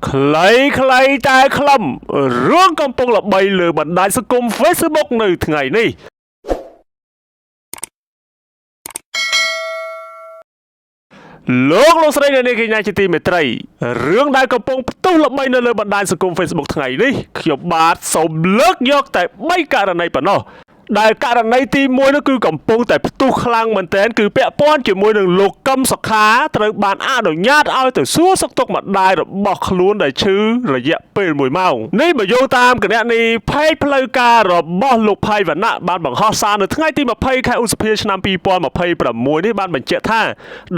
ខ្លីៗតែខ្លឹមរឿងកំពុងល្បីលើបណ្ដាញសង្គម Facebook នៅថ្ងៃនេះលោកស្រីអ្នកនាងកញ្ញាជាទីមេត្រីរឿងដែលកំពុងផ្ទុះល្បីនៅលើបណ្ដាញសង្គម Facebook ថ្ងៃនេះខ្ញុំបាទសូមលើកយកតែ3ករណីប៉ុណ្ណោះដែលករណីទី1នោះគឺកំពុងតែផ្ទុះខ្លាំងមែនទែនគឺពាក់ព័ន្ធជាមួយនឹងលោកកឹមសុខាត្រូវបានអនុញ្ញាតឲ្យទៅសួរសុខទុក្ខម្ដាយរបស់ខ្លួនដែលឈឺរយៈពេល1ម៉ោងនេះបើយោងតាមគណនីផេកផ្លូវការរបស់លោកផៃវណ្ណៈបានបង្ហោះសារនៅថ្ងៃទី20ខែឧសភាឆ្នាំ2026នេះបានបញ្ជាក់ថា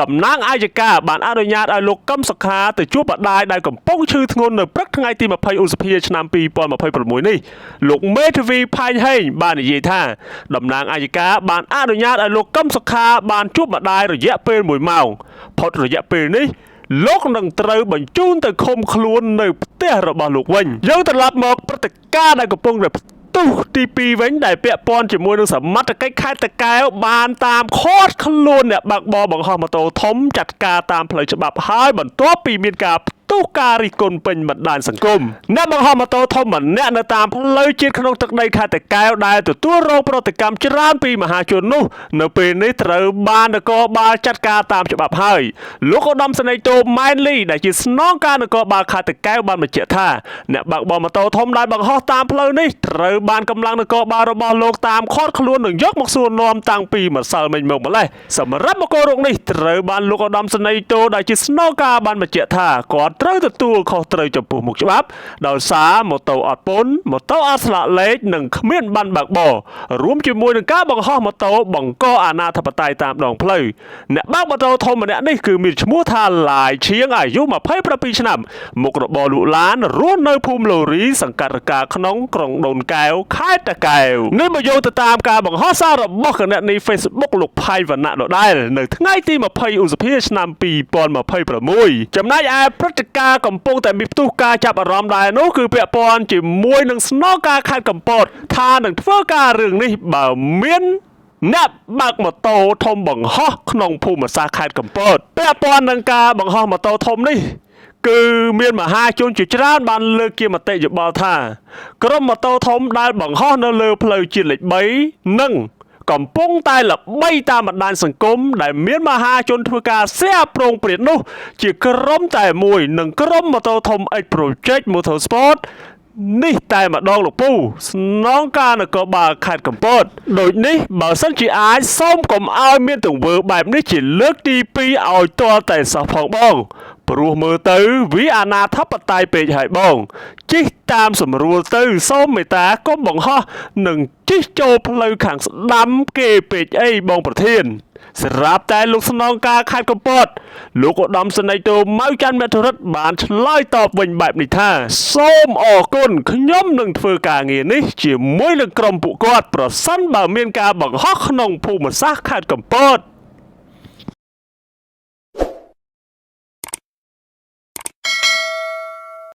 តំណាងអាយកាបានអនុញ្ញាតឲ្យលោកកឹមសុខាទៅជួបម្ដាយដែលកំពុងឈឺធ្ងន់នៅព្រឹកថ្ងៃទី20ឧសភាឆ្នាំ2026នេះលោកមេធាវីផាញ់ហេងបាននិយាយថាតំណាងអាយកាបានអនុញ្ញាតឲ្យលោកកឹមសុខាបានជួបម្ដាយរយៈពេល1ម៉ោងផុតរយៈពេលនេះលោកនឹងត្រូវបញ្ជូនទៅឃុំខ្លួននៅផ្ទះរបស់លោកវិញយើងត្រឡប់មកព្រឹត្តិការណ៍ដែលកំពុងតែទុះទី2វិញដែលពាក់ព័ន្ធជាមួយនឹងសមត្ថកិច្ចខេត្តតាកែវបានតាមឃាត់ខ្លួនអ្នកបើកបរបង្ហោះម៉ូតូធំចាត់ការតាមផ្លូវច្បាប់ហើយបន្ទាប់ពីមានការការរិះគន់ពេញបណ្ដាញសង្គមអ្នកបង្ហោះម៉ូតូធំម្នាក់នៅតាមផ្លូវជាតិក្នុងទឹកដីខេត្តតាកែវដែលទទួលរងប្រតិកម្មច្រើនពីមហាជននោះនៅពេលនេះត្រូវបាននគរបាលចាត់ការតាមច្បាប់ហើយលោកឧត្តមសេនីយ៍តូម៉ែនលីដែលជាស្នងការនគរបាលខេត្តតាកែវបានបញ្ជាក់ថាអ្នកបើកបរម៉ូតូធំដែលបង្ហោះតាមផ្លូវនេះត្រូវបានកម្លាំងនគរបាលរបស់លោកតាមឃាត់ខ្លួននិងយកមកសួរនាំតាំងពីម្សិលមិញមកម្លេះសម្រាប់បុគ្គលរងនេះត្រូវបានលោកឧត្តមសេនីយ៍តូដែលជាស្នងការបានបញ្ជាក់ថាគាត់ត្រូវទទួលខុសត្រូវចំពោះមុខច្បាប់ដោយសារម៉ូតូអត់ពន្ធម៉ូតូអត់ស្លាកលេខនិងគ្មានប័ណ្ណបើកបររួមជាមួយនឹងការបង្ហោះម៉ូតូបង្កអនាធិបតេយ្យតាមដងផ្លូវអ្នកបើកម៉ូតូធំម្នាក់នេះគឺមានឈ្មោះថាឡាយឈៀងអាយុ27ឆ្នាំមុខរបរលក់ឡានរស់នៅភូមិឡូរីសង្កាត់រកាក្នុងក្រុងដូនកែវខេត្តតាកែវនេះមកយោងទៅតាមការបង្ហោះសាររបស់គណនី Facebook លោកផៃវណ្ណៈដដែលនៅថ្ងៃទី20ឧសភាឆ្នាំ2026ចំណែកឯព្រឹត្តិការណ៍កំពុងតែមានផ្ទុះការចាប់អារម្មណ៍ដែរនោះគឺពាក់ព័ន្ធជាមួយនឹងស្នងការខេត្តកំពតថានឹងធ្វើការរឿងនេះបើមានអ្នកបើកម៉ូតូធំបង្ហោះក្នុងភូមិសាស្ត្រខេត្តកំពតពាក់ព័ន្ធនឹងការបង្ហោះម៉ូតូធំនេះគឺមានមហាជនជាច្រើនបានលើកជាមតិយោបល់ថាក្រុមម៉ូតូធំដែលបង្ហោះនៅលើផ្លូវជាតិលេខ3និងកំពុងតែល្បីតាមបណ្ដាញសង្គមដែលមានមហាជនធ្វើការសែប្រងព្រាតនោះជាក្រុមតែមួយនិងក្រុមម៉ូតូធំ X Project Motorsport នេះតែម្ដងលោកពូស្នងការនគរបាលខេត្តកំពតដូចនេះបើសិនជាអាចសូមកុំឲ្យមានទង្វើបែបនេះជាលើកទី2ឲ្យទាល់តែសោះផងបងព្រោះមើលទៅវាអនាធិបតេយ្យពេកហើយបងជិះតាមសម្រួលទៅសូមមេត្តាកុំបង្ហោះនិងជិះចូលផ្លូវខាងស្ដាំគេពេកអីបងប្រធានស្រាប់តែលោកស្នងការខេត្តកំពតលោកឧត្តមសេនីយ៍តូម៉ៅច័ន្ទមេធរិតបានឆ្លើយតបវិញបែបនេះថាសូមអរគុណខ្ញុំនឹងធ្វើការងារនេះជាមួយនឹងក្រុមពួកគាត់ប្រសិនបើមានការបង្ហោះក្នុងភូមិសាស្ត្រខេត្តកំពត